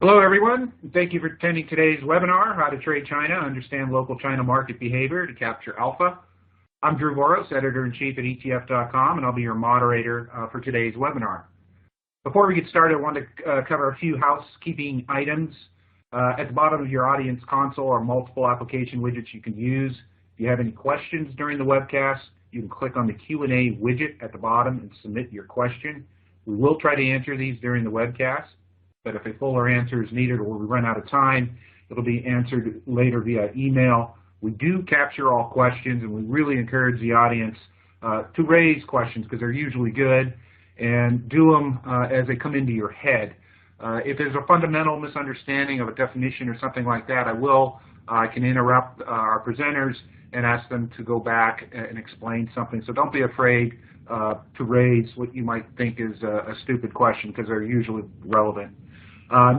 Hello, everyone. Thank you for attending today's webinar, How to Trade China, Understand Local China Market Behavior to Capture Alpha. I'm Drew Voros, Editor-in-Chief at ETF.com, and I'll be your moderator for today's webinar. Before we get started, I want to cover a few housekeeping items. At the bottom of your audience console are multiple application widgets you can use. If you have any questions during the webcast, you can click on the Q&A widget at the bottom and submit your question. We will try to answer these during the webcast, but if a fuller answer is needed or we run out of time, it'll be answered later via email. We do capture all questions, and we really encourage the audience to raise questions because they're usually good, and do them as they come into your head. If there's a fundamental misunderstanding of a definition or something like that, I can interrupt our presenters and ask them to go back and explain something. So don't be afraid to raise what you might think is a stupid question because they're usually relevant.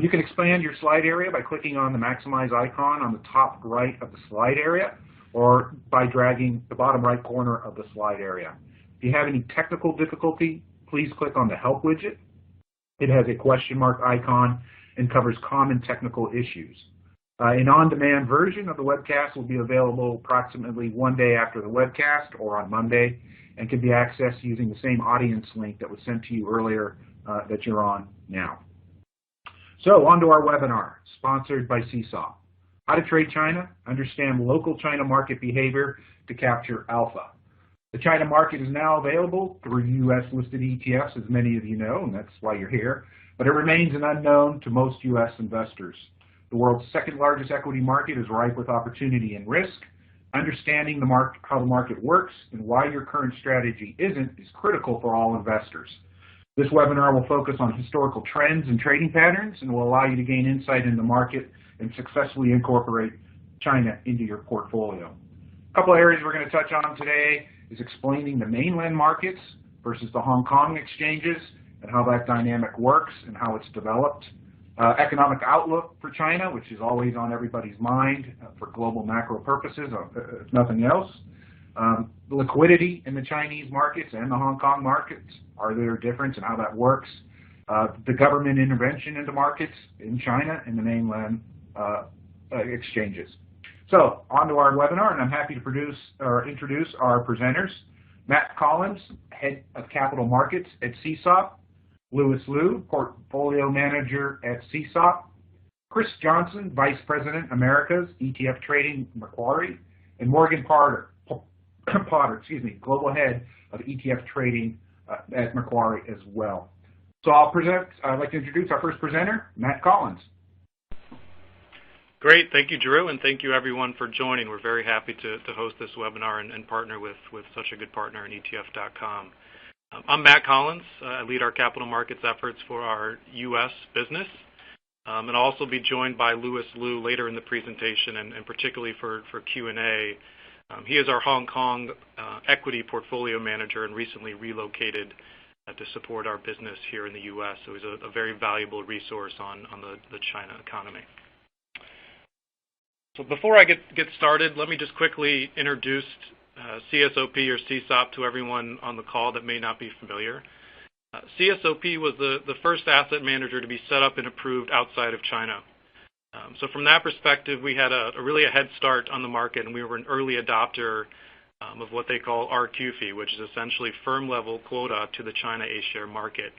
You can expand your slide area by clicking on the maximize icon on the top right of the slide area, or by dragging the bottom right corner of the slide area. If you have any technical difficulty, please click on the help widget. It has a question mark icon and covers common technical issues. An on-demand version of the webcast will be available approximately one day after the webcast or on Monday, and can be accessed using the same audience link that was sent to you earlier that you're on now. So on to our webinar, sponsored by CSOP. How to Trade China, Understand Local China Market Behavior to Capture Alpha. The China market is now available through U.S.-listed ETFs, as many of you know, and that's why you're here, but it remains an unknown to most U.S. investors. The world's second largest equity market is ripe with opportunity and risk. Understanding how the market works and why your current strategy isn't is critical for all investors. This webinar will focus on historical trends and trading patterns and will allow you to gain insight in the market and successfully incorporate China into your portfolio. A couple areas we're going to touch on today is explaining the mainland markets versus the Hong Kong exchanges and how that dynamic works and how it's developed. Economic outlook for China, which is always on everybody's mind for global macro purposes, if nothing else. Liquidity in the Chinese markets and the Hong Kong markets. Are there a difference in how that works? The government intervention into markets in China and the mainland exchanges. So on to our webinar, and I'm happy to introduce our presenters. Matt Collins, Head of Capital Markets at CSOP. Louis Liu, Portfolio Manager at CSOP. Chris Johnson, Vice President, Americas, ETF Trading, Macquarie. And Morgan Potter, Global Head of ETF Trading at Macquarie as well. So I'd like to introduce our first presenter, Matt Collins. Great, thank you, Drew, and thank you everyone for joining. We're very happy to host this webinar and partner with such a good partner in ETF.com. I'm Matt Collins. I lead our capital markets efforts for our U.S. business, and I'll also be joined by Louis Liu later in the presentation, and particularly for Q&A. He is our Hong Kong equity portfolio manager and recently relocated to support our business here in the U.S., so he's a very valuable resource on the China economy. So before I get started, let me just quickly introduce CSOP or CSOP to everyone on the call that may not be familiar. CSOP was the first asset manager to be set up and approved outside of China. So from that perspective, we had really a head start on the market, and we were an early adopter of what they call RQFI, which is essentially firm-level quota to the China A-share market.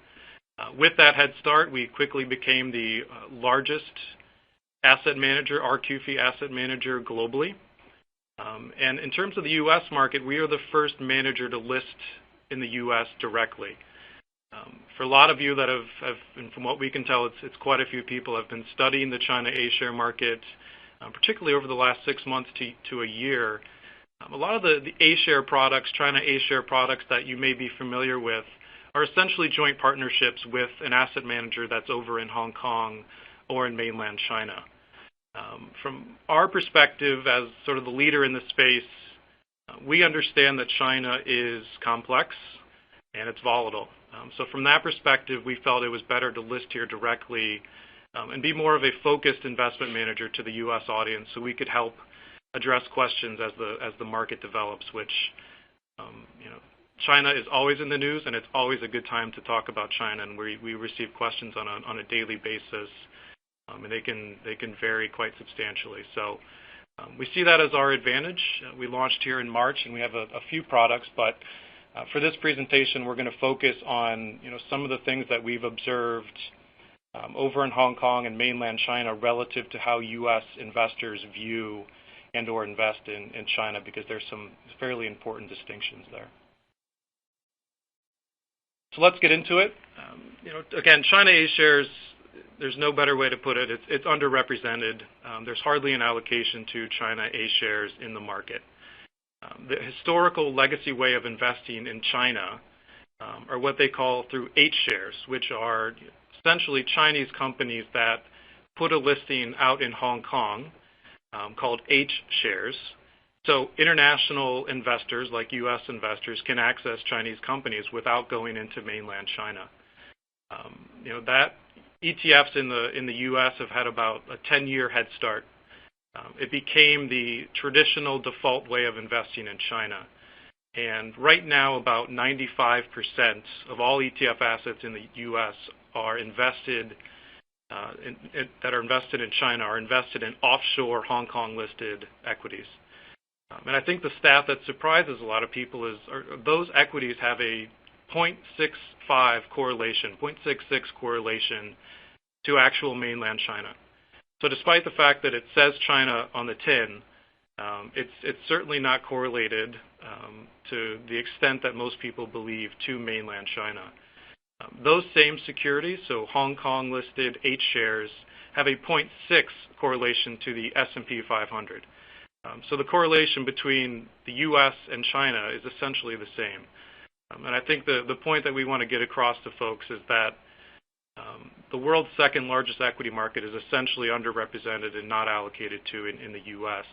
With that head start, we quickly became the largest asset manager, RQFI asset manager globally. And in terms of the U.S. market, we are the first manager to list in the U.S. directly. For a lot of you that have, and from what we can tell, it's quite a few people have been studying the China A-share market, particularly over the last 6 months to a year. A lot of the A-share products, China A-share products that you may be familiar with, are essentially joint partnerships with an asset manager that's over in Hong Kong or in mainland China. From our perspective as sort of the leader in the space, we understand that China is complex and it's volatile. So from that perspective, we felt it was better to list here directly and be more of a focused investment manager to the U.S. audience, so we could help address questions as the market develops. Which, China is always in the news, and it's always a good time to talk about China. And we receive questions on a daily basis and they can vary quite substantially. So we see that as our advantage. We launched here in March, and we have a few products, but for this presentation, we're going to focus on some of the things that we've observed over in Hong Kong and mainland China relative to how U.S. investors view and or invest in China, because there's some fairly important distinctions there. So let's get into it. Again, China A shares, there's no better way to put it. It's underrepresented. There's hardly an allocation to China A shares in the market. The historical legacy way of investing in China are what they call through H shares, which are essentially Chinese companies that put a listing out in Hong Kong called H shares. So international investors, like U.S. investors, can access Chinese companies without going into mainland China. That ETFs in the U.S. have had about a 10-year head start. It became the traditional default way of investing in China. And right now, about 95% of all ETF assets in the U.S. are invested in China are invested in offshore Hong Kong-listed equities. And I think the stat that surprises a lot of people is those equities have a 0.65 correlation, 0.66 correlation to actual mainland China. So despite the fact that it says China on the tin, it's certainly not correlated to the extent that most people believe to mainland China. Those same securities, so Hong Kong listed H shares, have a 0.6 correlation to the S&P 500. So the correlation between the U.S. and China is essentially the same. And I think the point that we want to get across to folks is that the world's second largest equity market is essentially underrepresented and not allocated to in the U.S.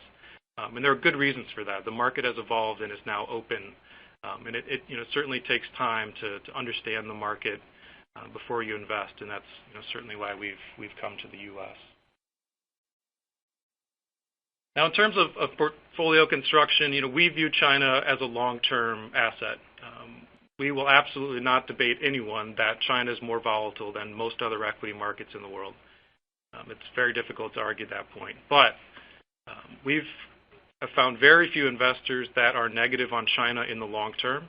And there are good reasons for that. The market has evolved and is now open. And it certainly takes time to understand the market before you invest, and that's certainly why we've come to the U.S. Now, in terms of portfolio construction, we view China as a long-term asset. We will absolutely not debate anyone that China is more volatile than most other equity markets in the world. It's very difficult to argue that point. But we've found very few investors that are negative on China in the long term.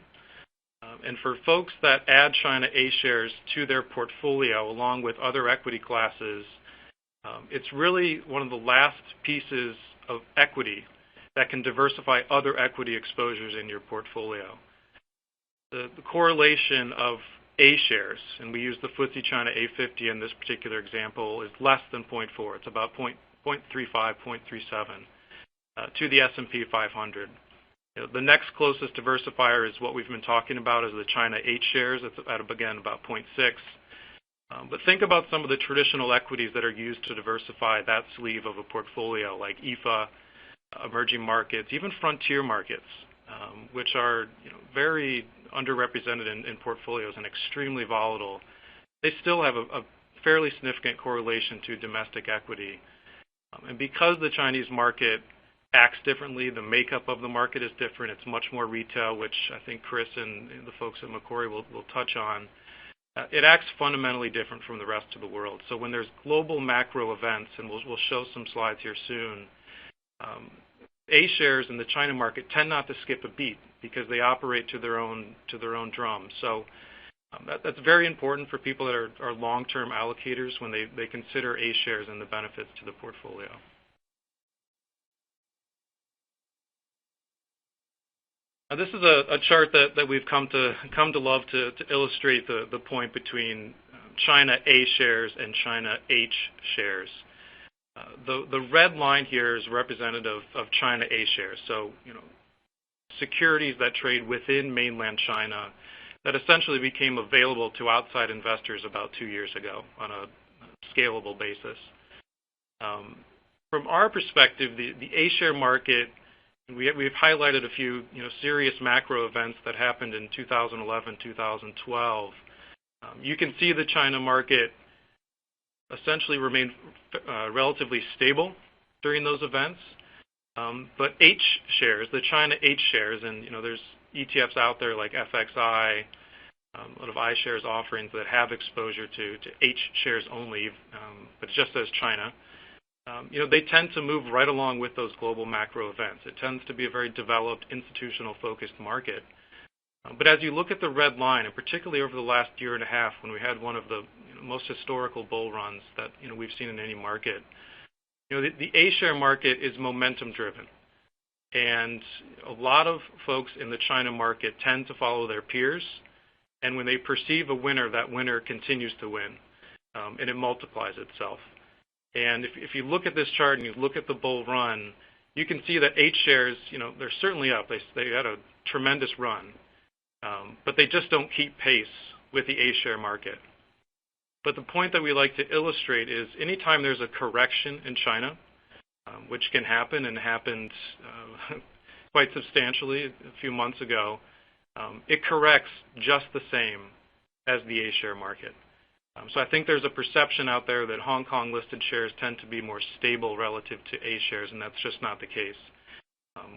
And for folks that add China A shares to their portfolio along with other equity classes, it's really one of the last pieces of equity that can diversify other equity exposures in your portfolio. The correlation of A shares, and we use the FTSE China A50 in this particular example, is less than 0.4. It's about 0.35, 0.37 to the S&P 500. The next closest diversifier is what we've been talking about, is the China H shares. It's again about 0.6. But think about some of the traditional equities that are used to diversify that sleeve of a portfolio, like EFA, emerging markets, even frontier markets, which are very underrepresented in portfolios and extremely volatile. They still have a fairly significant correlation to domestic equity. And because the Chinese market acts differently, the makeup of the market is different. It's much more retail, which I think Chris and the folks at Macquarie will touch on. It acts fundamentally different from the rest of the world. So when there's global macro events, and we'll show some slides here soon, A shares in the China market tend not to skip a beat because they operate to their own drum. So that's very important for people that are long-term allocators when they consider A shares and the benefits to the portfolio. Now, this is a chart that we've come to love to illustrate the point between China A shares and China H shares. The red line here is representative of China A shares. So, securities that trade within mainland China that essentially became available to outside investors about 2 years ago on a scalable basis. From our perspective, the A share market, we've highlighted a few serious macro events that happened in 2011, 2012. You can see the China market essentially remained relatively stable during those events. But H shares, the China H shares, and there's ETFs out there like FXI, a lot of iShares offerings that have exposure to H shares only, but it just says China. They tend to move right along with those global macro events. It tends to be a very developed, institutional-focused market. But as you look at the red line, and particularly over the last year and a half, when we had one of the most historical bull runs that we've seen in any market, the A-share market is momentum-driven. And a lot of folks in the China market tend to follow their peers, and when they perceive a winner, that winner continues to win, and it multiplies itself. And if you look at this chart and you look at the bull run, you can see that H shares, they're certainly up. They had a tremendous run, but they just don't keep pace with the A share market. But the point that we like to illustrate is anytime there's a correction in China, which can happen and happened quite substantially a few months ago, it corrects just the same as the A share market. So I think there's a perception out there that Hong Kong listed shares tend to be more stable relative to A shares, and that's just not the case.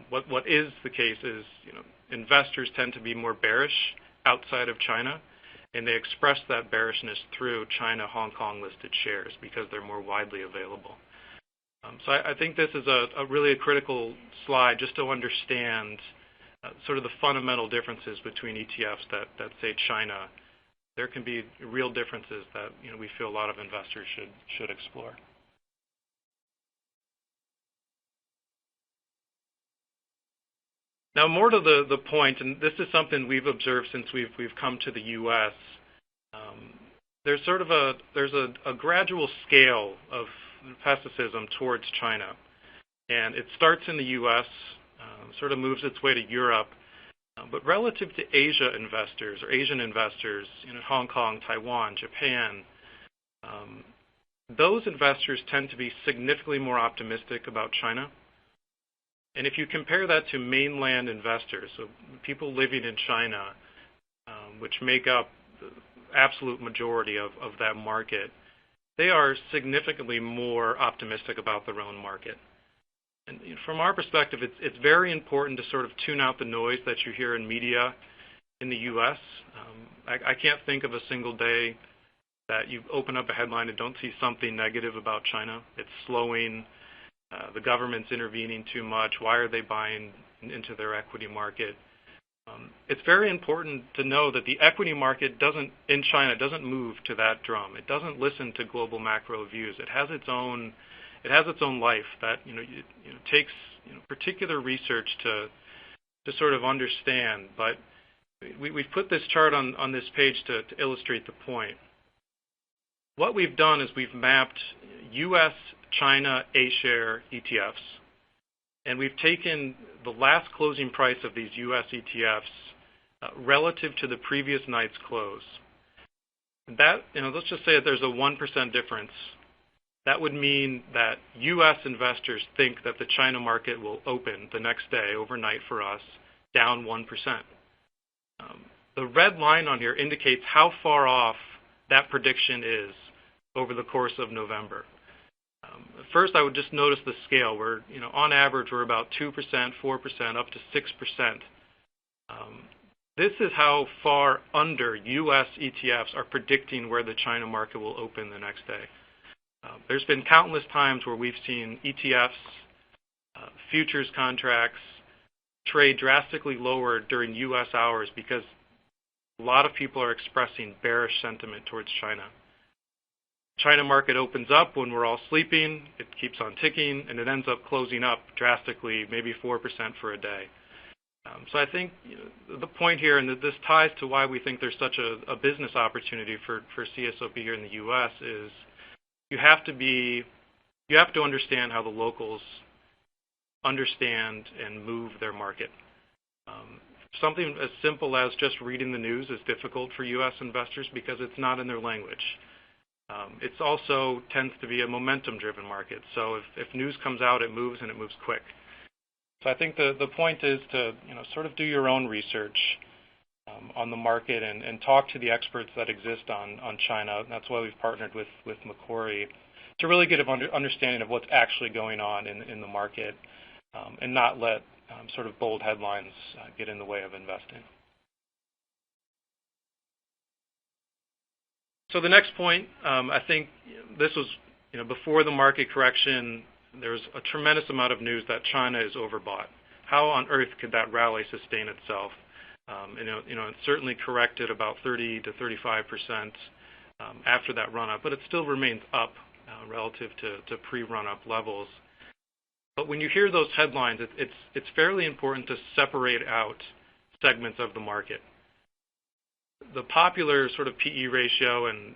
What is the case is, investors tend to be more bearish outside of China, and they express that bearishness through China Hong Kong listed shares because they're more widely available. So I think this is a really a critical slide just to understand sort of the fundamental differences between ETFs that say China. There can be real differences that we feel a lot of investors should explore. Now, more to the point, and this is something we've observed since we've come to the U.S. There's sort of a gradual scale of pessimism towards China, and it starts in the U.S., sort of moves its way to Europe. But relative to Asia investors or Asian investors, Hong Kong, Taiwan, Japan, those investors tend to be significantly more optimistic about China. And if you compare that to mainland investors, so people living in China, which make up the absolute majority of that market, they are significantly more optimistic about their own market. And from our perspective, it's very important to sort of tune out the noise that you hear in media in the U.S. I can't think of a single day that you open up a headline and don't see something negative about China. It's slowing. The government's intervening too much. Why are they buying into their equity market? It's very important to know that the equity market in China doesn't move to that drum. It doesn't listen to global macro views. It has its own life that takes particular research to sort of understand. But we've put this chart on this page to illustrate the point. What we've done is we've mapped U.S. China A-share ETFs, and we've taken the last closing price of these U.S. ETFs relative to the previous night's close. And that, let's just say that there's a 1% difference. That would mean that U.S. investors think that the China market will open the next day, overnight for us, down 1%. The red line on here indicates how far off that prediction is over the course of November. First, I would just notice the scale. We're, on average, we're about 2%, 4%, up to 6%. This is how far under U.S. ETFs are predicting where the China market will open the next day. There's been countless times where we've seen ETFs, futures contracts, trade drastically lower during U.S. hours because a lot of people are expressing bearish sentiment towards China. China market opens up when we're all sleeping, it keeps on ticking, and it ends up closing up drastically, maybe 4% for a day. So I think the point here, and this ties to why we think there's such a business opportunity for CSOP here in the U.S., is you have to understand how the locals understand and move their market. Something as simple as just reading the news is difficult for U.S. investors because it's not in their language. It's also tends to be a momentum-driven market. So if news comes out, it moves and it moves quick. So I think the point is to sort of do your own research on the market and talk to the experts that exist on China. And that's why we've partnered with Macquarie to really get an understanding of what's actually going on in the market and not let sort of bold headlines get in the way of investing. So the next point, I think this was, before the market correction, there's a tremendous amount of news that China is overbought. How on earth could that rally sustain itself? It certainly corrected about 30 to 35% after that run-up, but it still remains up relative to pre-run-up levels. But when you hear those headlines, it's fairly important to separate out segments of the market. The popular sort of PE ratio, and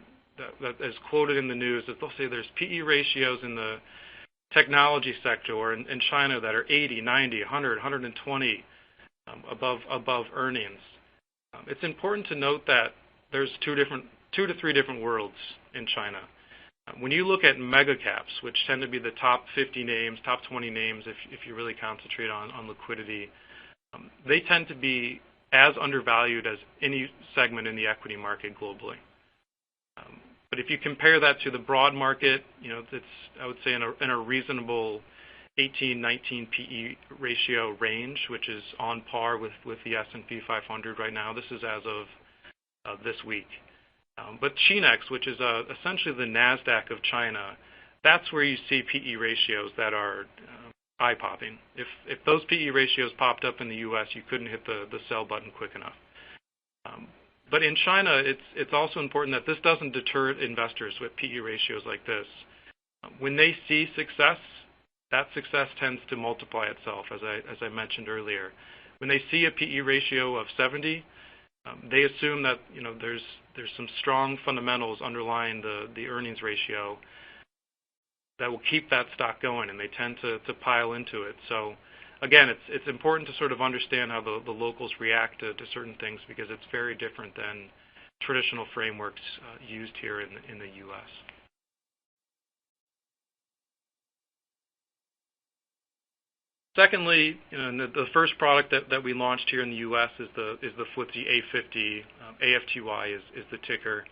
that is quoted in the news, is they'll say there's PE ratios in the technology sector or in China that are 80, 90, 100, 120 above earnings. It's important to note that there's two to three different worlds in China. When you look at mega caps, which tend to be the top 50 names, top 20 names, if you really concentrate on liquidity, they tend to be as undervalued as any segment in the equity market globally. But if you compare that to the broad market, it's, I would say, in a reasonable 18, 19 PE ratio range, which is on par with the S&P 500 right now. This is as of this week. But Chinex, which is essentially the NASDAQ of China, that's where you see PE ratios that are eye-popping. If those PE ratios popped up in the U.S., you couldn't hit the sell button quick enough. But in China, it's also important that this doesn't deter investors with PE ratios like this. When they see success, that success tends to multiply itself, as I mentioned earlier. When they see a PE ratio of 70, they assume that there's some strong fundamentals underlying the earnings ratio that will keep that stock going, and they tend to pile into it. So again, it's important to sort of understand how the locals react to certain things, because it's very different than traditional frameworks used here in the U.S. Secondly, the first product that we launched here in the U.S. is the FTSE A50. AFTY is the ticker.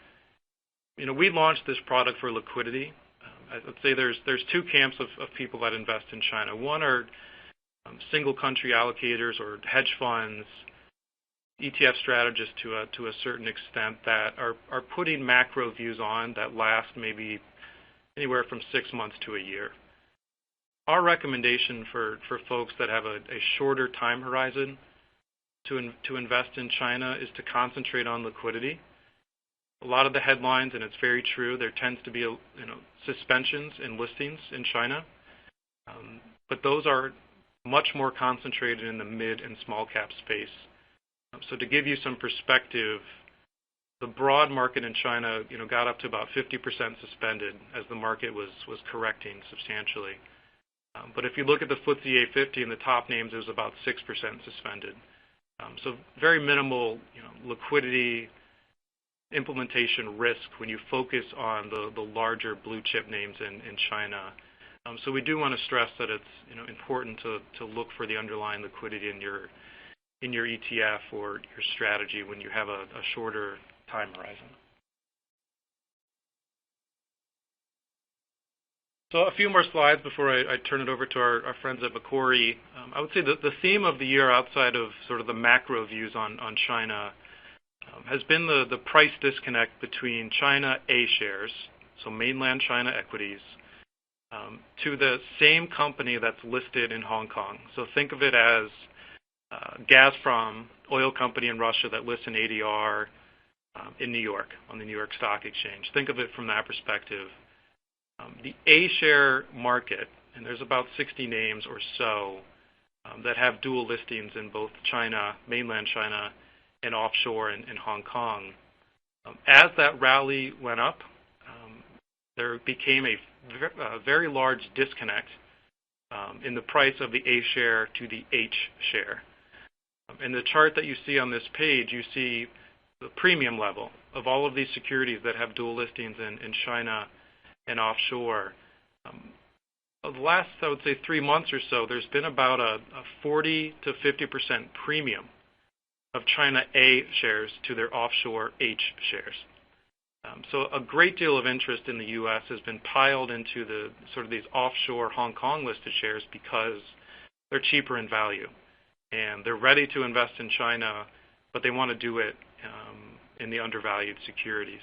We launched this product for liquidity. I'd say there's two camps of people that invest in China. One are single country allocators or hedge funds, ETF strategists to a certain extent, that are putting macro views on that last maybe anywhere from 6 months to a year. Our recommendation for folks that have a shorter time horizon to invest in China is to concentrate on liquidity. A lot of the headlines, and it's very true, there tends to be suspensions in listings in China, but those are much more concentrated in the mid and small cap space. So to give you some perspective, the broad market in China got up to about 50% suspended as the market was correcting substantially. But if you look at the FTSE A50 and the top names, it was about 6% suspended. So very minimal liquidity implementation risk when you focus on the larger blue chip names in China. So we do want to stress that it's important to look for the underlying liquidity in your ETF or your strategy when you have a shorter time horizon. So a few more slides before I turn it over to our friends at Macquarie. I would say that the theme of the year, outside of sort of the macro views on China, has been the price disconnect between China A shares, so mainland China equities, to the same company that's listed in Hong Kong. So think of it as Gazprom, oil company in Russia that lists in ADR in New York, on the New York Stock Exchange. Think of it from that perspective. The A-share market, and there's about 60 names or so that have dual listings in both China, mainland China, and offshore in Hong Kong. As that rally went up, there became a very large disconnect in the price of the A share to the H share. In the chart that you see on this page, you see the premium level of all of these securities that have dual listings in China and offshore. The last, I would say, 3 months or so, there's been about a 40 to 50% premium of China A shares to their offshore H shares. So a great deal of interest in the U.S. has been piled into the sort of these offshore Hong Kong listed shares because they're cheaper in value, and they're ready to invest in China, but they want to do it in the undervalued securities.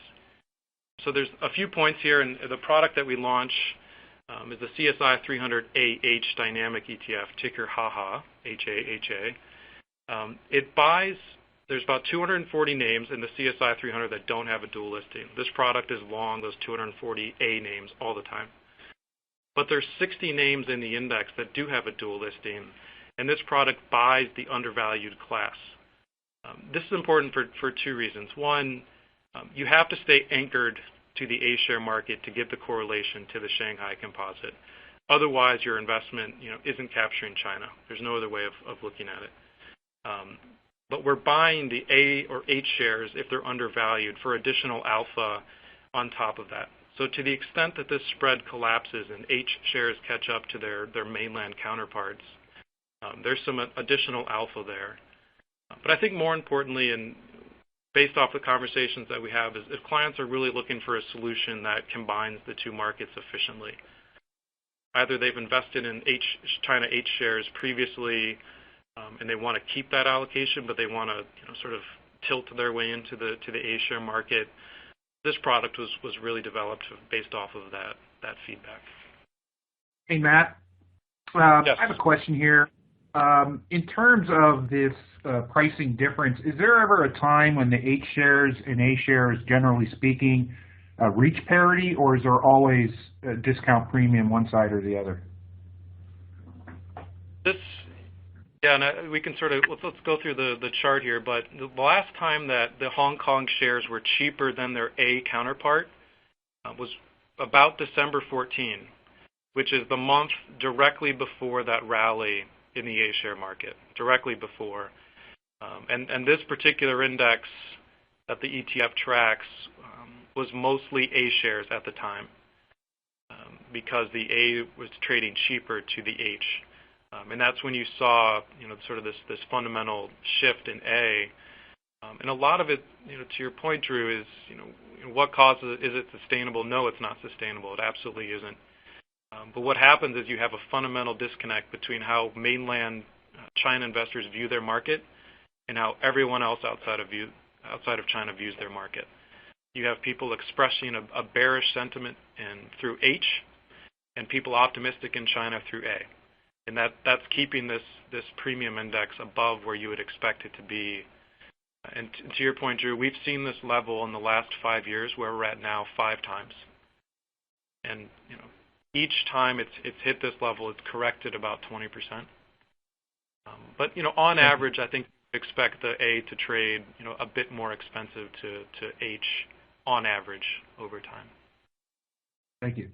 So there's a few points here, and the product that we launch is the CSI 300AH Dynamic ETF, ticker HAHA, H-A-H-A. There's about 240 names in the CSI 300 that don't have a dual listing. This product is long those 240A names all the time. But there's 60 names in the index that do have a dual listing, and this product buys the undervalued class. This is important for two reasons. One, you have to stay anchored to the A-share market to get the correlation to the Shanghai Composite. Otherwise, your investment isn't capturing China. There's no other way of looking at it. But we're buying the A or H shares if they're undervalued for additional alpha on top of that. So to the extent that this spread collapses and H shares catch up to their mainland counterparts, there's some additional alpha there. But I think more importantly, and based off the conversations that we have, is if clients are really looking for a solution that combines the two markets efficiently. Either they've invested in China H shares previously, and they want to keep that allocation, but they want to sort of tilt their way into the A share market. This product was really developed based off of that feedback. Hey, Matt. Yes. I have a question here. In terms of this pricing difference, is there ever a time when the H shares and A shares, generally speaking, reach parity, or is there always a discount premium one side or the other? And we can sort of, let's go through the chart here, but the last time that the Hong Kong shares were cheaper than their A counterpart was about December 14, which is the month directly before that rally in the A share market, directly before. And this particular index that the ETF tracks was mostly A shares at the time because the A was trading cheaper to the H. And that's when you saw, sort of this fundamental shift in A. And a lot of it, to your point, Drew, is, what causes it? Is it sustainable? No, it's not sustainable. It absolutely isn't. But what happens is you have a fundamental disconnect between how mainland China investors view their market and how everyone else outside of China views their market. You have people expressing a bearish sentiment through H, and people optimistic in China through A. And that's keeping this premium index above where you would expect it to be. And to your point, Drew, we've seen this level in the last 5 years where we're at now 5 times. And each time it's hit this level, it's corrected about 20%. But on average, I think we expect the A to trade a bit more expensive to H on average over time. Thank you.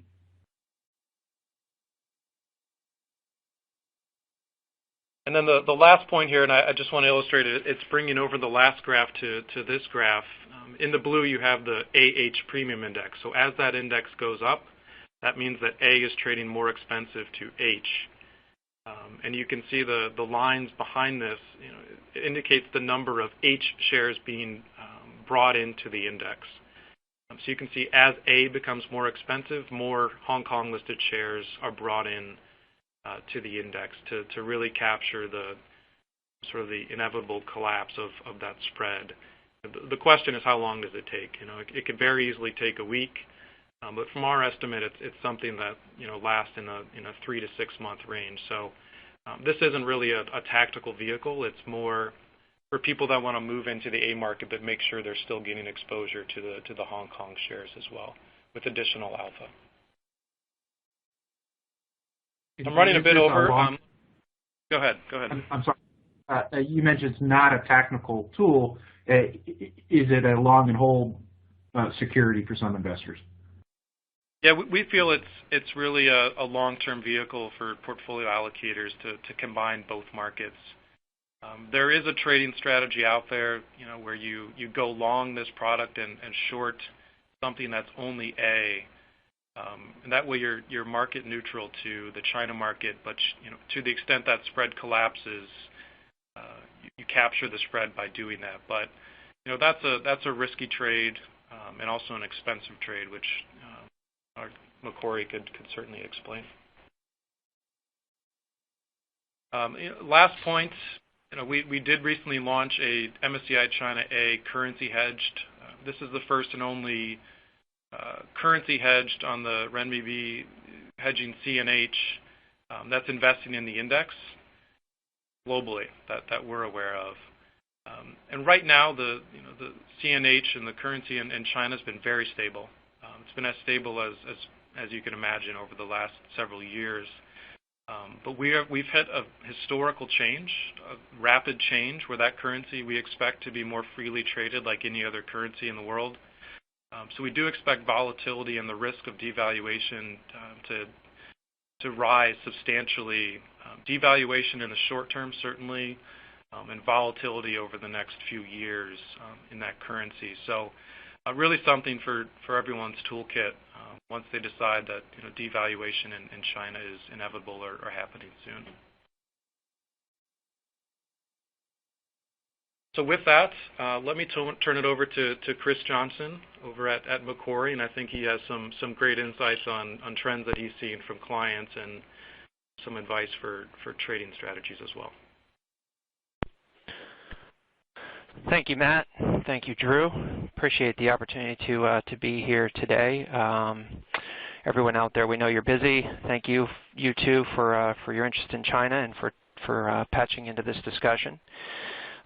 And then the last point here, and I just want to illustrate it, it's bringing over the last graph to this graph. In the blue, you have the AH premium index. So as that index goes up, that means that A is trading more expensive to H. And you can see the lines behind this, it indicates the number of H shares being brought into the index. So you can see as A becomes more expensive, more Hong Kong listed shares are brought in to the index to really capture the sort of the inevitable collapse of that spread. The question is, how long does it take? It could very easily take a week, but from our estimate, it's something that lasts in a 3 to 6 month range. So this isn't really a tactical vehicle. It's more for people that want to move into the A market, but make sure they're still getting exposure to the Hong Kong shares as well with additional alpha. I'm running a bit over. Go ahead. I'm sorry. You mentioned it's not a technical tool. Is it a long and hold security for some investors? Yeah, we feel it's really a long-term vehicle for portfolio allocators to combine both markets. There is a trading strategy out there, where you go long this product and short something that's only A. And that way you're market neutral to the China market, but to the extent that spread collapses, you capture the spread by doing that. But that's a risky trade and also an expensive trade, which our Macquarie could certainly explain. Last point, we did recently launch a MSCI China A currency hedged. This is the first and only currency hedged on the renminbi, hedging CNH. That's investing in the index globally that we're aware of. And right now, the CNH and the currency in China has been very stable. It's been as stable as you can imagine over the last several years. But we've hit a historical change, a rapid change, where that currency we expect to be more freely traded like any other currency in the world. So we do expect volatility and the risk of devaluation to rise substantially. Devaluation in the short term, certainly, and volatility over the next few years in that currency. So really something for everyone's toolkit once they decide that devaluation in China is inevitable or happening soon. So with that, let me turn it over to Chris Johnson over at Macquarie, and I think he has some great insights on trends that he's seeing from clients and some advice for trading strategies as well. Thank you, Matt. Thank you, Drew. Appreciate the opportunity to be here today. Everyone out there, we know you're busy. Thank you, you too, for your interest in China and for patching into this discussion.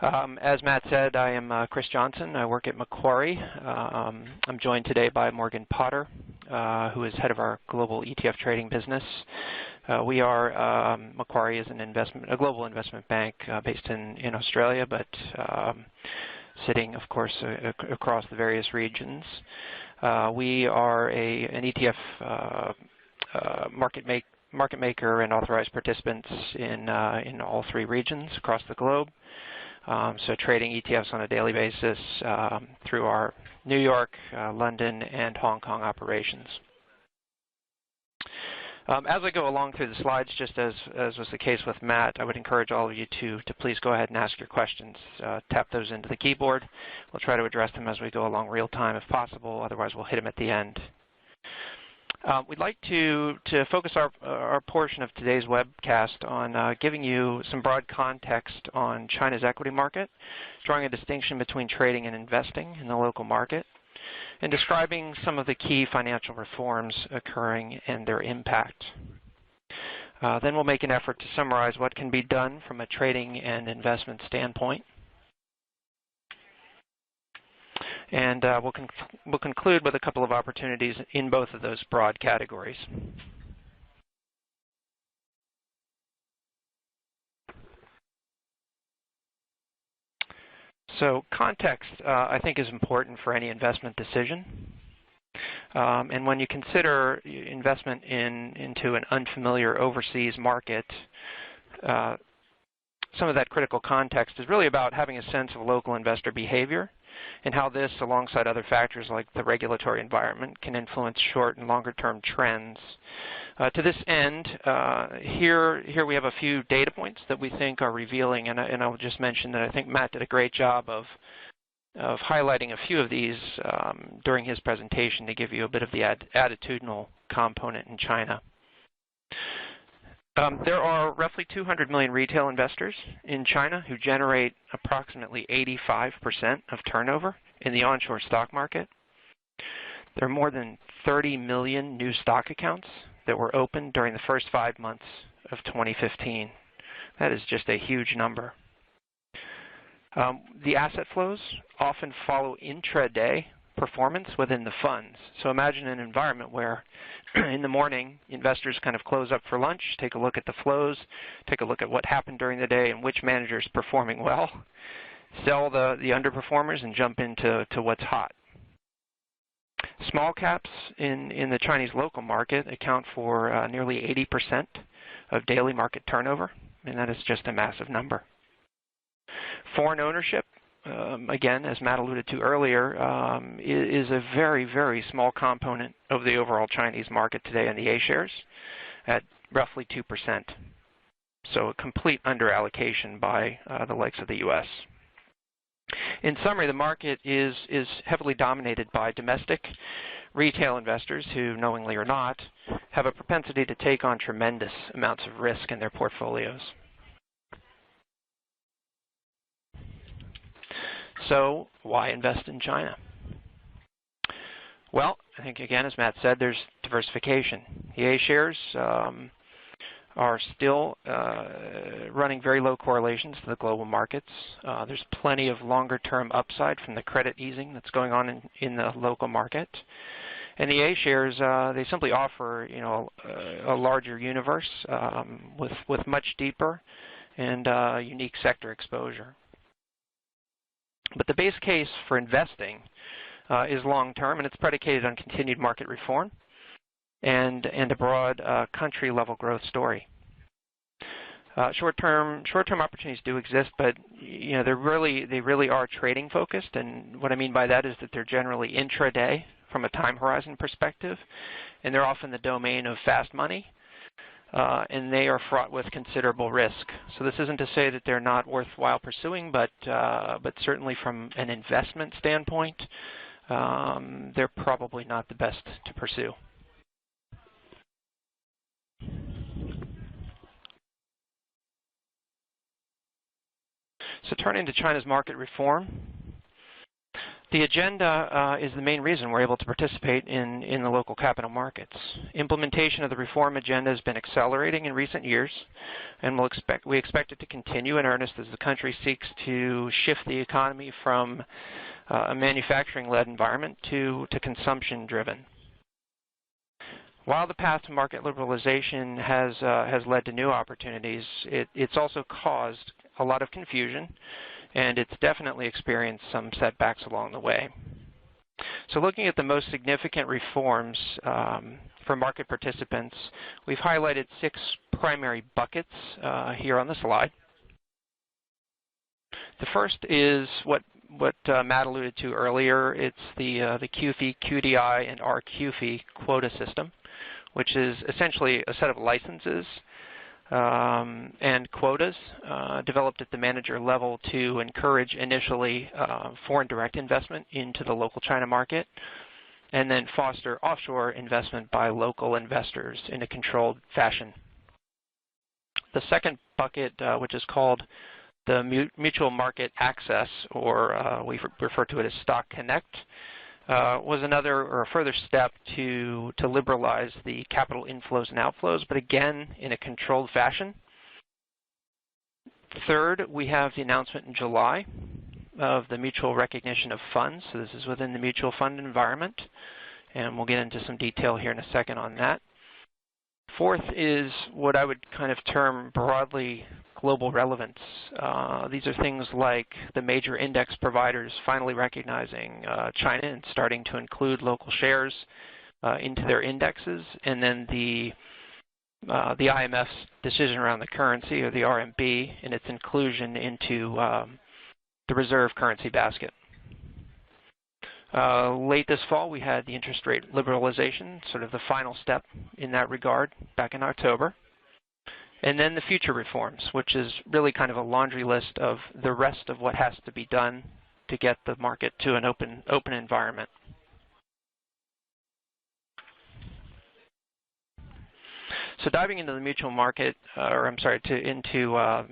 As Matt said, I am Chris Johnson. I work at Macquarie. I'm joined today by Morgan Potter, who is head of our global ETF trading business. We are Macquarie is a global investment bank based in Australia, but sitting, of course, across the various regions. We are an ETF market maker and authorized participants in all three regions across the globe. So trading ETFs on a daily basis through our New York, London, and Hong Kong operations. As I go along through the slides, just as was the case with Matt, I would encourage all of you to please go ahead and ask your questions. Tap those into the keyboard. We'll try to address them as we go along real time if possible. Otherwise, we'll hit them at the end. We'd like to focus our portion of today's webcast on giving you some broad context on China's equity market, drawing a distinction between trading and investing in the local market, and describing some of the key financial reforms occurring and their impact. Then we'll make an effort to summarize what can be done from a trading and investment standpoint. And we'll conclude with a couple of opportunities in both of those broad categories. So context, I think, is important for any investment decision. And when you consider investment into an unfamiliar overseas market, some of that critical context is really about having a sense of local investor behavior and how this, alongside other factors like the regulatory environment, can influence short and longer-term trends. To this end, here we have a few data points that we think are revealing, and I'll just mention that I think Matt did a great job of highlighting a few of these during his presentation to give you a bit of the attitudinal component in China. There are roughly 200 million retail investors in China who generate approximately 85% of turnover in the onshore stock market. There are more than 30 million new stock accounts that were opened during the first 5 months of 2015. That is just a huge number. The asset flows often follow intraday performance within the funds. So imagine an environment where in the morning, investors kind of close up for lunch, take a look at the flows, take a look at what happened during the day and which manager is performing well, sell the underperformers, and jump into what's hot. Small caps in the Chinese local market account for nearly 80% of daily market turnover, and that is just a massive number. Foreign ownership, again, as Matt alluded to earlier, is a very, very small component of the overall Chinese market today in the A-shares at roughly 2%. So a complete underallocation by the likes of the U.S. In summary, the market is heavily dominated by domestic retail investors who, knowingly or not, have a propensity to take on tremendous amounts of risk in their portfolios. So why invest in China? Well, I think, again, as Matt said, there's diversification. The A shares are still running very low correlations to the global markets. There's plenty of longer-term upside from the credit easing that's going on in the local market. And the A shares, they simply offer, a larger universe with much deeper and unique sector exposure. But the base case for investing is long-term, and it's predicated on continued market reform and a broad country-level growth story. Short-term opportunities do exist, but they really are trading focused, and what I mean by that is that they're generally intraday from a time horizon perspective, and they're often the domain of fast money, and they are fraught with considerable risk. So this isn't to say that they're not worthwhile pursuing, but certainly from an investment standpoint, they're probably not the best to pursue. So turning to China's market reform, the agenda is the main reason we're able to participate in the local capital markets. Implementation of the reform agenda has been accelerating in recent years, and we expect it to continue in earnest as the country seeks to shift the economy from a manufacturing-led environment to consumption-driven. While the path to market liberalization has led to new opportunities, it's also caused a lot of confusion, and it's definitely experienced some setbacks along the way. So looking at the most significant reforms for market participants, we've highlighted 6 primary buckets here on the slide. The first is what Matt alluded to earlier. It's the QFII, QDI, and RQFII quota system, which is essentially a set of licenses and quotas developed at the manager level to encourage initially foreign direct investment into the local China market, and then foster offshore investment by local investors in a controlled fashion. The second bucket, which is called the mutual market access, or we refer to it as Stock Connect, was another or a further step to liberalize the capital inflows and outflows, but again in a controlled fashion. Third, we have the announcement in July of the mutual recognition of funds. So this is within the mutual fund environment, and we'll get into some detail here in a second on that. Fourth is what I would kind of term broadly global relevance. These are things like the major index providers finally recognizing China and starting to include local shares into their indexes, and then the IMF's decision around the currency, or the RMB, and its inclusion into the reserve currency basket. Late this fall, we had the interest rate liberalization, sort of the final step in that regard, back in October. And then the future reforms, which is really kind of a laundry list of the rest of what has to be done to get the market to an open environment. So diving into the mutual market, into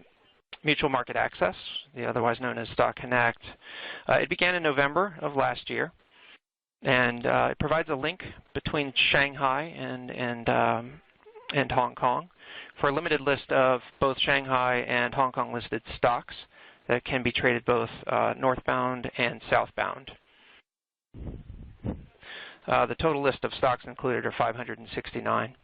mutual market access, otherwise known as Stock Connect, it began in November of last year, and it provides a link between Shanghai and Hong Kong for a limited list of both Shanghai and Hong Kong listed stocks that can be traded both northbound and southbound. The total list of stocks included are 569.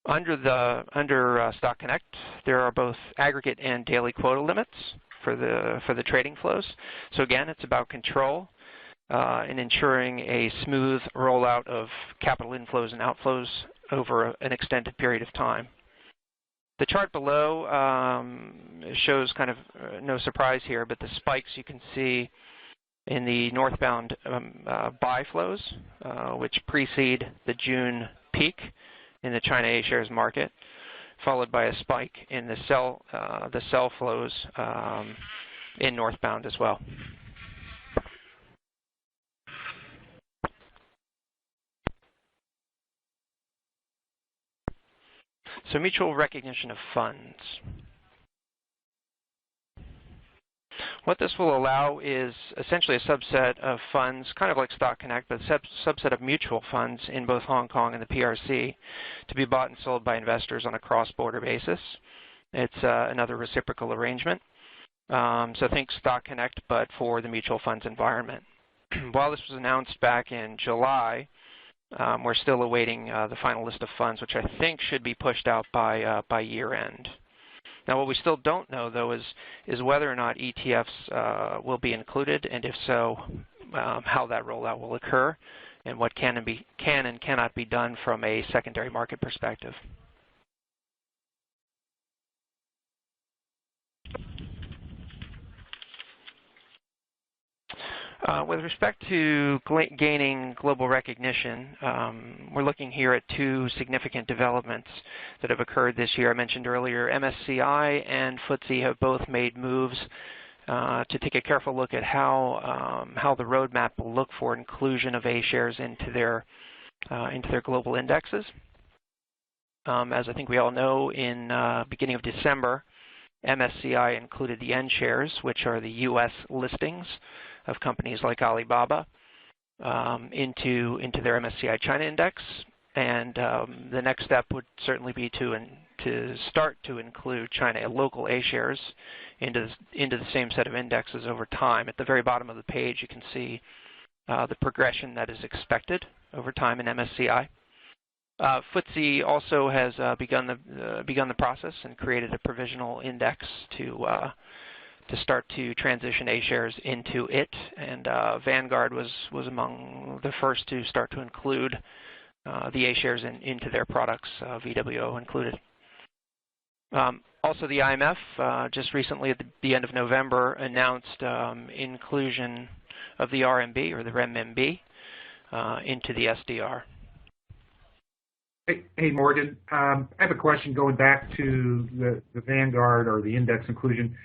Under Stock Connect, there are both aggregate and daily quota limits for the trading flows. So again, it's about control and ensuring a smooth rollout of capital inflows and outflows over an extended period of time. The chart below shows kind of no surprise here, but the spikes you can see in the northbound buy flows, which precede the June peak in the China A shares market, followed by a spike in the sell flows in northbound as well. So mutual recognition of funds. What this will allow is essentially a subset of funds, kind of like Stock Connect, but a subset of mutual funds in both Hong Kong and the PRC to be bought and sold by investors on a cross-border basis. It's another reciprocal arrangement. So think Stock Connect, but for the mutual funds environment. While this was announced back in July, we're still awaiting the final list of funds, which I think should be pushed out by year end. Now, what we still don't know, though, is whether or not ETFs will be included, and if so, how that rollout will occur, and what can and cannot be done from a secondary market perspective. With respect to gaining global recognition, we're looking here at two significant developments that have occurred this year. I mentioned earlier MSCI and FTSE have both made moves to take a careful look at how the roadmap will look for inclusion of A shares into their global indexes. As I think we all know, in beginning of December, MSCI included the N shares, which are the U.S. listings of companies like Alibaba, into their MSCI China index, and the next step would certainly be to start to include China local A shares into the same set of indexes over time. At the very bottom of the page, you can see the progression that is expected over time in MSCI. FTSE also has begun the process and created a provisional index to start to transition A shares into it, and Vanguard was among the first to start to include the A shares into their products, VWO included. Also, the IMF just recently at the end of November announced inclusion of the RMB, or the renminbi, into the SDR. Hey Morgan, I have a question going back to the Vanguard or the index inclusion.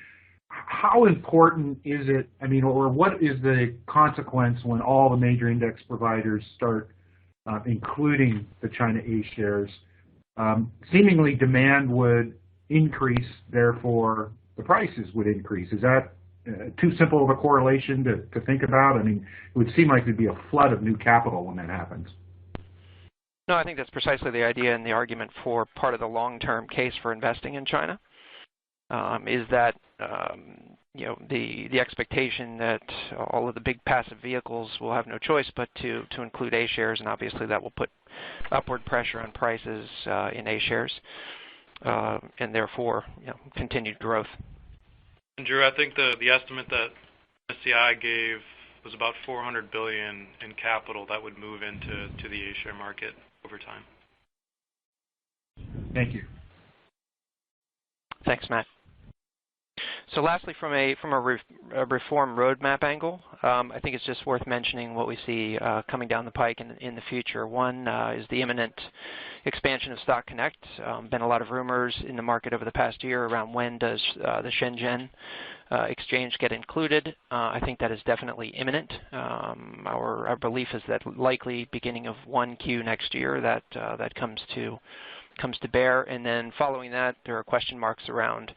How important is it, or what is the consequence when all the major index providers start including the China A shares? Seemingly demand would increase, therefore the prices would increase. Is that too simple of a correlation to think about? It would seem like there'd be a flood of new capital when that happens. No, I think that's precisely the idea and the argument for part of the long-term case for investing in China. Is that the expectation that all of the big passive vehicles will have no choice but to include A shares, and obviously that will put upward pressure on prices in A shares, and therefore continued growth. And Drew, I think the estimate that MSCI gave was about $400 billion in capital that would move into the A share market over time. Thank you. Thanks, Matt. So lastly, from a reform roadmap angle, I think it's just worth mentioning what we see coming down the pike in the future. One is the imminent expansion of Stock Connect. Been a lot of rumors in the market over the past year around when does the Shenzhen exchange get included. I think that is definitely imminent. Our belief is that likely beginning of 1Q next year that comes to bear, and then following that there are question marks around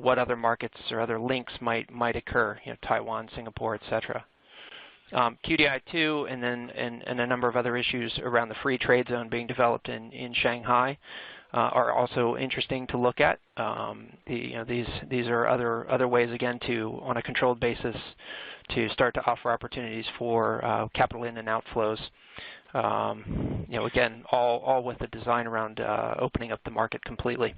what other markets or other links might occur, Taiwan, Singapore, etc. QDI2 and a number of other issues around the free trade zone being developed in Shanghai are also interesting to look at. These are other ways, again, to, on a controlled basis, to start to offer opportunities for capital in and outflows. Again, all with the design around opening up the market completely.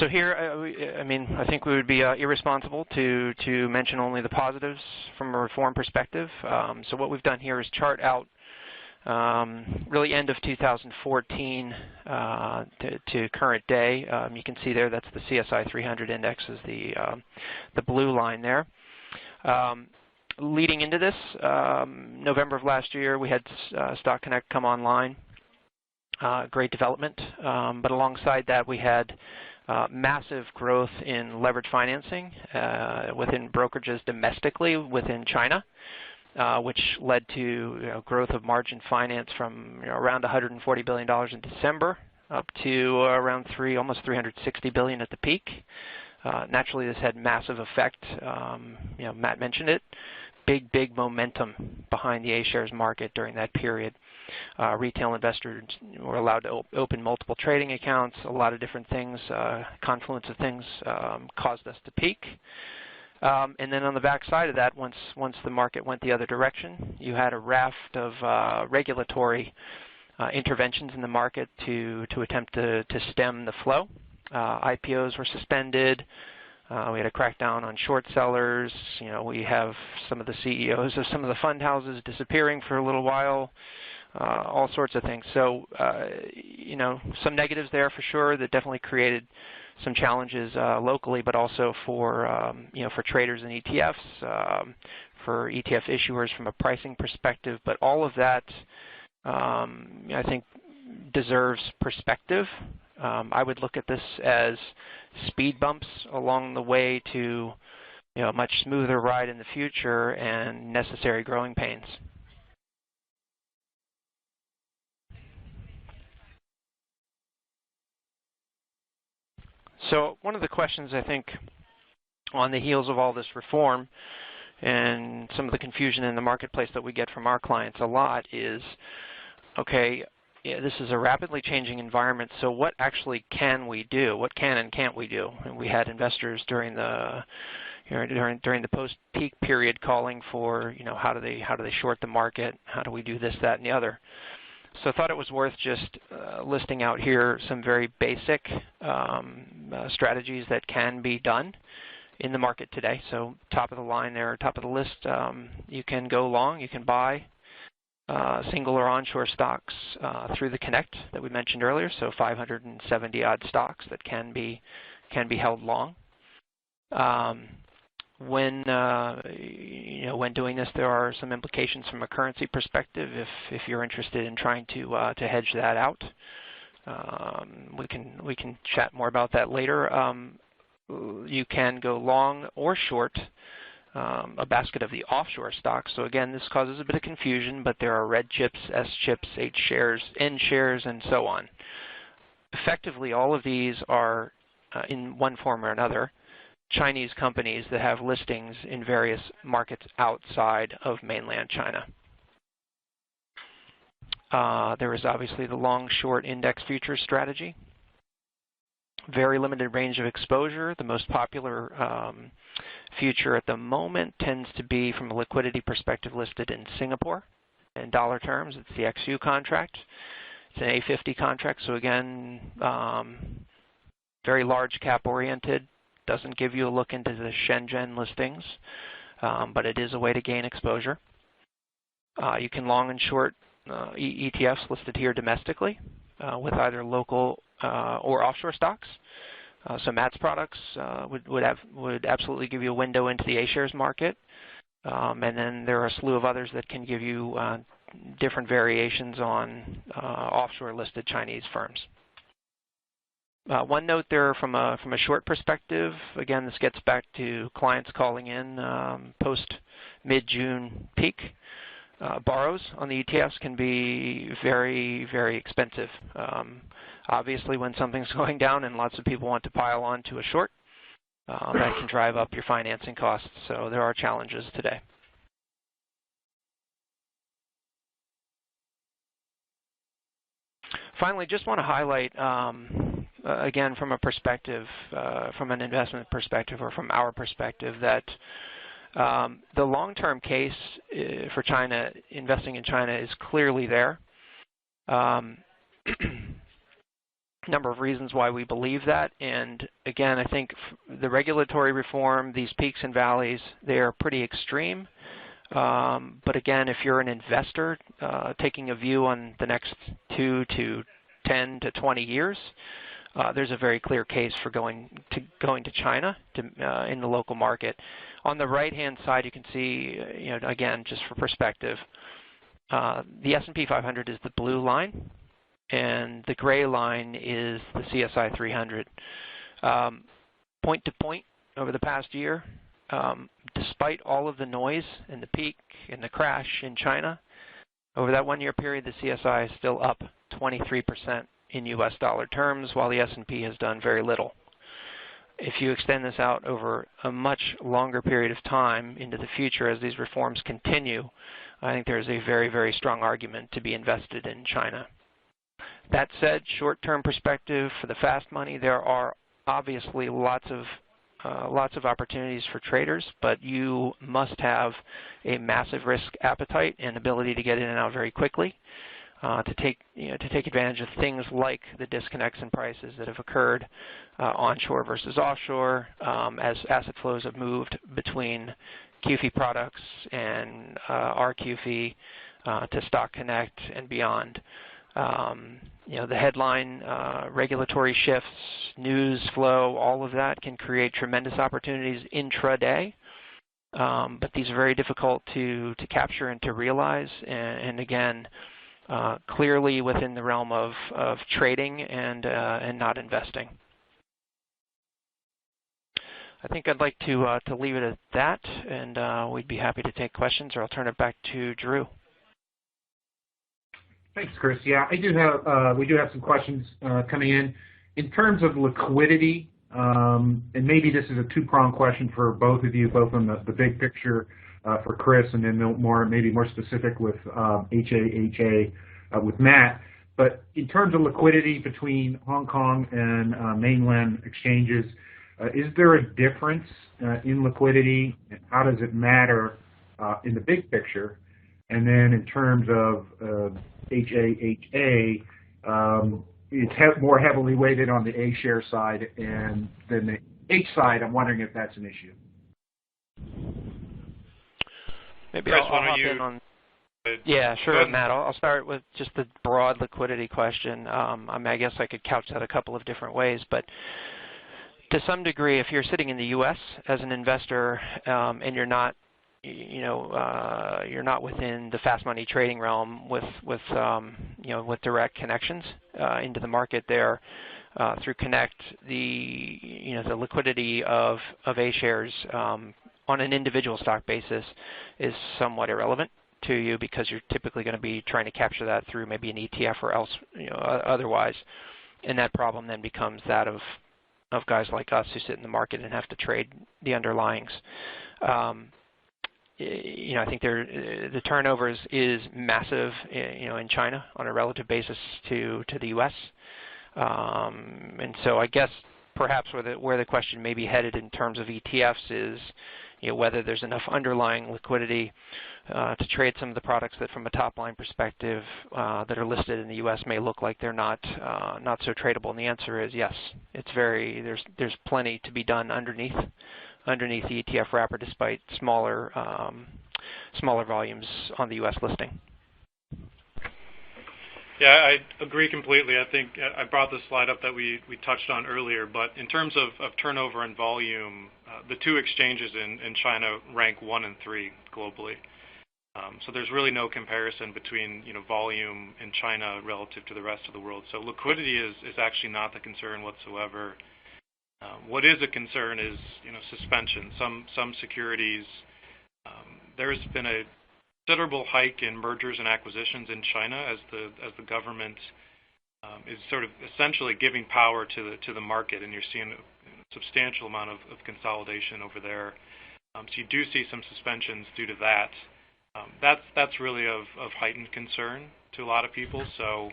So here, I think we would be irresponsible to mention only the positives from a reform perspective. So what we've done here is chart out really end of 2014 to current day. You can see there that's the CSI 300 index is the blue line there. Leading into this, November of last year, we had Stock Connect come online. Great development. But alongside that, we had massive growth in leveraged financing within brokerages domestically within China, which led to growth of margin finance from around $140 billion in December up to around almost 360 billion at the peak. Naturally, this had massive effect. Matt mentioned it. Big momentum behind the A-shares market during that period. Retail investors were allowed to open multiple trading accounts. A lot of different things, confluence of things, caused us to peak. And then on the back side of that, once the market went the other direction, you had a raft of regulatory interventions in the market to attempt to stem the flow. IPOs were suspended. We had a crackdown on short sellers. We have some of the CEOs of some of the fund houses disappearing for a little while. All sorts of things. So, some negatives there for sure that definitely created some challenges locally, but also for traders and ETFs, for ETF issuers from a pricing perspective. But all of that, I think, deserves perspective. I would look at this as speed bumps along the way to a much smoother ride in the future and necessary growing pains. So one of the questions, I think, on the heels of all this reform and some of the confusion in the marketplace that we get from our clients a lot is, okay, this is a rapidly changing environment, so what actually can we do? What can and can't we do? And we had investors during the post-peak period calling for, how do they short the market? How do we do this, that, and the other? So I thought it was worth just listing out here some very basic strategies that can be done in the market today. So top of the line there, top of the list, you can go long, you can buy single or onshore stocks through the Connect that we mentioned earlier. So 570 odd stocks that can be held long. When doing this, there are some implications from a currency perspective. If you're interested in trying to hedge that out, we can chat more about that later. You can go long or short a basket of the offshore stocks. So again, this causes a bit of confusion, but there are red chips, S chips, H shares, N shares, and so on. Effectively, all of these are, in one form or another, Chinese companies that have listings in various markets outside of mainland China. There is obviously the long-short index futures strategy. Very limited range of exposure. The most popular future at the moment tends to be, from a liquidity perspective, listed in Singapore. In dollar terms, it's the XU contract. It's an A50 contract, so again, very large cap oriented. Doesn't give you a look into the Shenzhen listings, but it is a way to gain exposure. You can long and short ETFs listed here domestically with either local or offshore stocks. So Matt's products would absolutely give you a window into the A-shares market, and then there are a slew of others that can give you different variations on offshore listed Chinese firms. One note there from a short perspective, again, this gets back to clients calling in post mid-June peak. Borrows on the ETFs can be very, very expensive. Obviously, when something's going down and lots of people want to pile on to a short, that can drive up your financing costs. So there are challenges today. Finally, just want to highlight, again, from a perspective, from an investment perspective or from our perspective, that the long-term case for China, investing in China, is clearly there. Number of reasons why we believe that, and again, I think the regulatory reform, these peaks and valleys, they are pretty extreme. But again, if you're an investor taking a view on the next 2 to 10 to 20 years, there's a very clear case for going to China in the local market. On the right-hand side, you can see, again, just for perspective, the S&P 500 is the blue line, and the gray line is the CSI 300. Point to point over the past year, despite all of the noise and the peak and the crash in China, over that 1 year period, the CSI is still up 23% in U.S. dollar terms, while the S&P has done very little. If you extend this out over a much longer period of time into the future as these reforms continue, I think there's a very, very strong argument to be invested in China. That said, short-term perspective for the fast money, there are obviously lots of opportunities for traders, but you must have a massive risk appetite and ability to get in and out very quickly to take advantage of things like the disconnects in prices that have occurred onshore versus offshore as asset flows have moved between QFI products and RQFI to Stock Connect and beyond. The headline, regulatory shifts, news flow, all of that can create tremendous opportunities intraday, but these are very difficult to capture and to realize, and again, clearly within the realm of trading and not investing. I think I'd like to leave it at that, and we'd be happy to take questions, or I'll turn it back to Drew. Thanks, Chris. Yeah, we do have some questions coming in. In terms of liquidity, and maybe this is a two-pronged question for both of you, both on the big picture for Chris, and then maybe more specific with HAHA with Matt. But in terms of liquidity between Hong Kong and mainland exchanges, is there a difference in liquidity? How does it matter in the big picture? And then in terms of HAHA, it's more heavily weighted on the A share side and than the H side. I'm wondering if that's an issue. Maybe I'll hop in on. Yeah, sure, Matt. I'll start with just the broad liquidity question. I guess I could couch that a couple of different ways, but to some degree, if you're sitting in the U.S. as an investor and you're not within the fast money trading realm with direct connections into the market there through Connect, the liquidity of A shares on an individual stock basis is somewhat irrelevant to you because you're typically going to be trying to capture that through maybe an ETF or else otherwise, and that problem then becomes that of guys like us who sit in the market and have to trade the underlyings. I think the turnover is massive, in China on a relative basis to the U.S. And so I guess perhaps where the question may be headed in terms of ETFs is, whether there's enough underlying liquidity to trade some of the products that, from a top-line perspective, that are listed in the U.S. may look like they're not so tradable. And the answer is yes. There's plenty to be done underneath the ETF wrapper, despite smaller volumes on the U.S. listing. Yeah, I agree completely. I think I brought this slide up that we touched on earlier, but in terms of turnover and volume, the two exchanges in China rank 1 and 3 globally. So there's really no comparison between volume in China relative to the rest of the world. So liquidity is actually not the concern whatsoever. What is a concern is suspension. Some securities. There's been a considerable hike in mergers and acquisitions in China as the government is sort of essentially giving power to the market, and you're seeing a substantial amount of consolidation over there. So you do see some suspensions due to that. That's really of heightened concern to a lot of people. So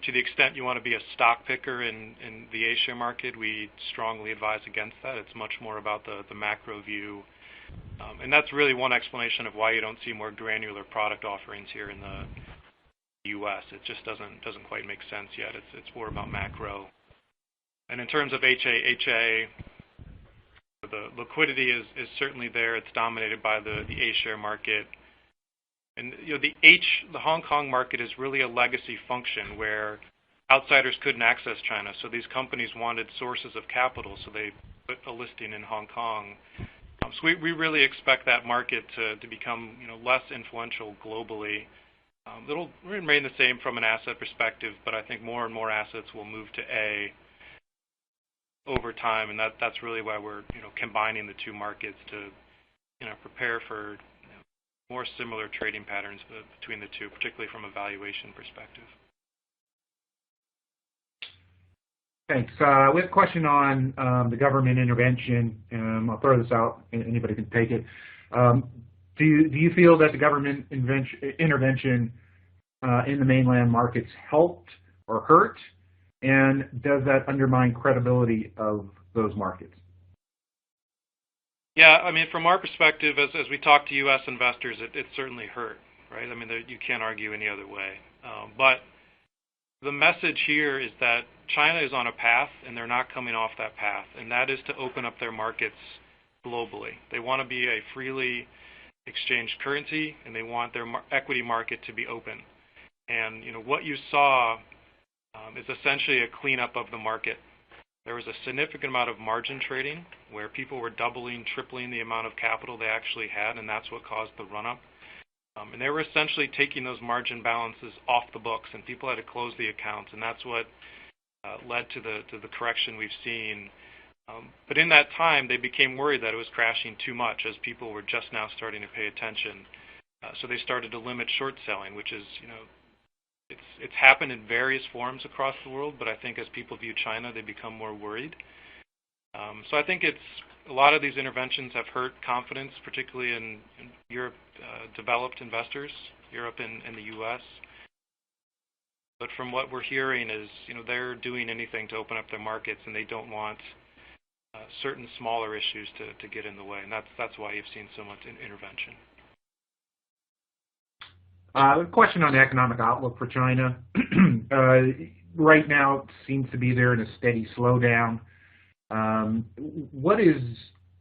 to the extent you want to be a stock picker in the A-share market, we strongly advise against that. It's much more about the macro view. And that's really one explanation of why you don't see more granular product offerings here in the U.S. It just doesn't quite make sense yet. It's more about macro. And in terms of HAHA, the liquidity is certainly there. It's dominated by the A-share market. And the Hong Kong market is really a legacy function where outsiders couldn't access China. So these companies wanted sources of capital, so they put a listing in Hong Kong. So we really expect that market to become less influential globally. It'll remain the same from an asset perspective, but I think more and more assets will move to A over time, and that's really why we're combining the two markets to prepare for more similar trading patterns between the two, particularly from a valuation perspective. Thanks. We have a question on the government intervention. I'll throw this out. Anybody can take it. Do you feel that the government intervention in the mainland markets helped or hurt? And does that undermine credibility of those markets? Yeah, I mean, from our perspective, as we talk to U.S. investors, it certainly hurt, right? I mean, you can't argue any other way. But the message here is that China is on a path, and they're not coming off that path, and that is to open up their markets globally. They want to be a freely exchanged currency, and they want their equity market to be open. And what you saw is essentially a cleanup of the market. There was a significant amount of margin trading where people were doubling, tripling the amount of capital they actually had, and that's what caused the run-up. And they were essentially taking those margin balances off the books, and people had to close the accounts, and that's what led to the correction we've seen. But in that time, they became worried that it was crashing too much as people were just now starting to pay attention. So they started to limit short selling, which is, it's happened in various forms across the world, but I think as people view China, they become more worried. So I think a lot of these interventions have hurt confidence, particularly in Europe, developed investors, Europe and the U.S. But from what we're hearing is, they're doing anything to open up their markets, and they don't want certain smaller issues to get in the way, and that's why you've seen so much intervention. A question on the economic outlook for China. Right now, it seems to be there in a steady slowdown. What is,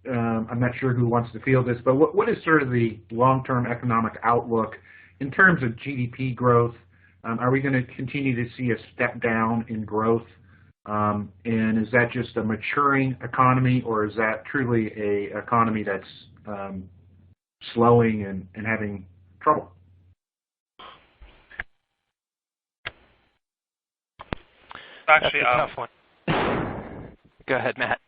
I'm not sure who wants to field this, but what is sort of the long-term economic outlook in terms of GDP growth? Are we going to continue to see a step down in growth? And is that just a maturing economy, or is that truly an economy that's slowing and having trouble? Actually, that's a tough one. Go ahead, Matt.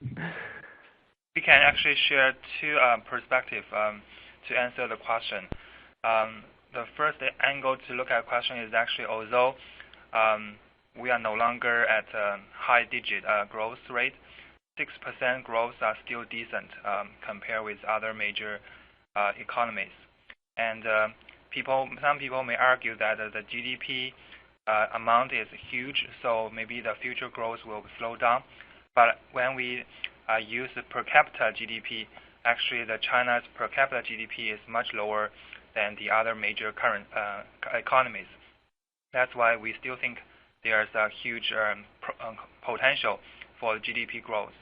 We can actually share two perspectives to answer the question. The first angle to look at the question is actually, although we are no longer at a high-digit growth rate, 6% growth are still decent compared with other major economies. And some people may argue that the GDP amount is huge, so maybe the future growth will slow down. But when we use the per capita GDP, actually the China's per capita GDP is much lower than the other major current economies. That's why we still think there's a huge potential for GDP growth.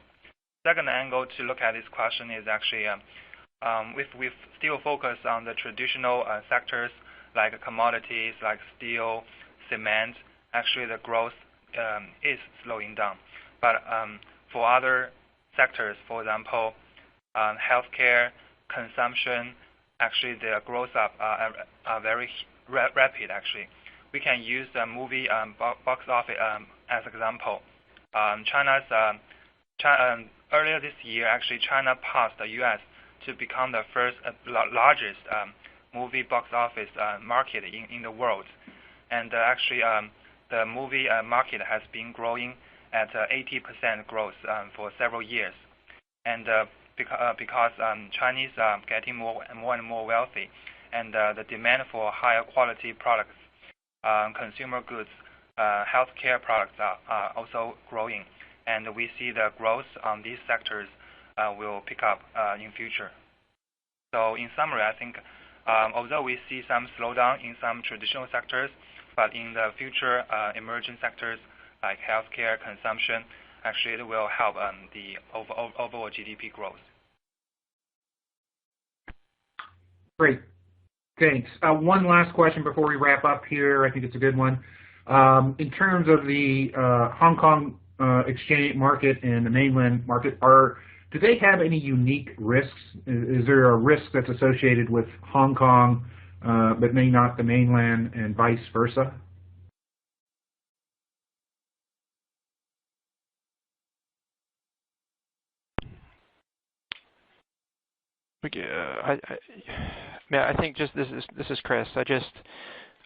Second angle to look at this question is actually if we still focus on the traditional sectors like commodities, like steel, cement, actually the growth is slowing down. But for other sectors, for example, healthcare, consumption, actually the growth are very rapid actually. We can use the movie box office as an example. Earlier this year, actually China passed the U.S. to become the first largest movie box office market in the world. And actually the movie market has been growing at 80% growth for several years. And because Chinese are getting more and more wealthy, and the demand for higher quality products, consumer goods, healthcare products are also growing. And we see the growth on these sectors will pick up in future. So in summary, I think although we see some slowdown in some traditional sectors, but in the future emerging sectors like healthcare, consumption, actually it will help the overall GDP growth. Great. Thanks. One last question before we wrap up here. I think it's a good one. In terms of the Hong Kong exchange market and the mainland market, do they have any unique risks? Is there a risk that's associated with Hong Kong but may not the mainland, and vice versa? I think just this is Chris. I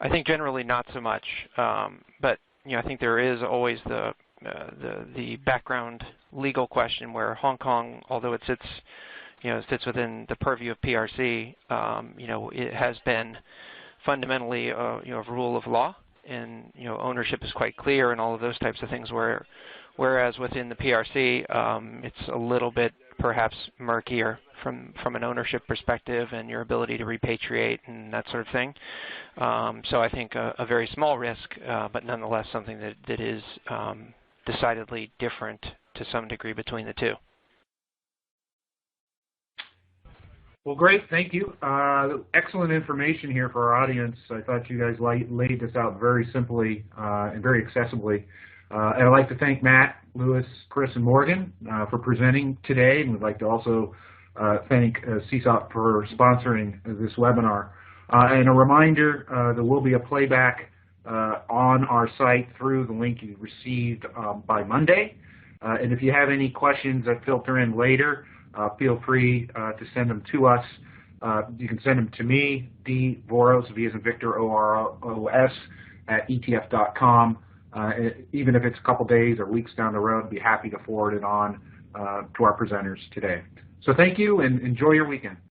think generally not so much, but I think there is always the the background legal question where Hong Kong, although it sits within the purview of PRC, it has been fundamentally a rule of law, and ownership is quite clear and all of those types of things. Whereas within the PRC, it's a little bit perhaps murkier from an ownership perspective and your ability to repatriate and that sort of thing. So I think a very small risk, but nonetheless something that is decidedly different to some degree between the two. Well, great. Thank you. Excellent information here for our audience. I thought you guys laid this out very simply and very accessibly. And I'd like to thank Matt, Lewis, Chris, and Morgan for presenting today, and we'd like to also thank CSOP for sponsoring this webinar. And a reminder, there will be a playback on our site through the link you received by Monday. And if you have any questions that filter in later, feel free to send them to us. You can send them to me, D. Voros, V as in Victor, O-R-O-S, at ETF.com. Even if it's a couple days or weeks down the road, I'd be happy to forward it on to our presenters today. So thank you, and enjoy your weekend.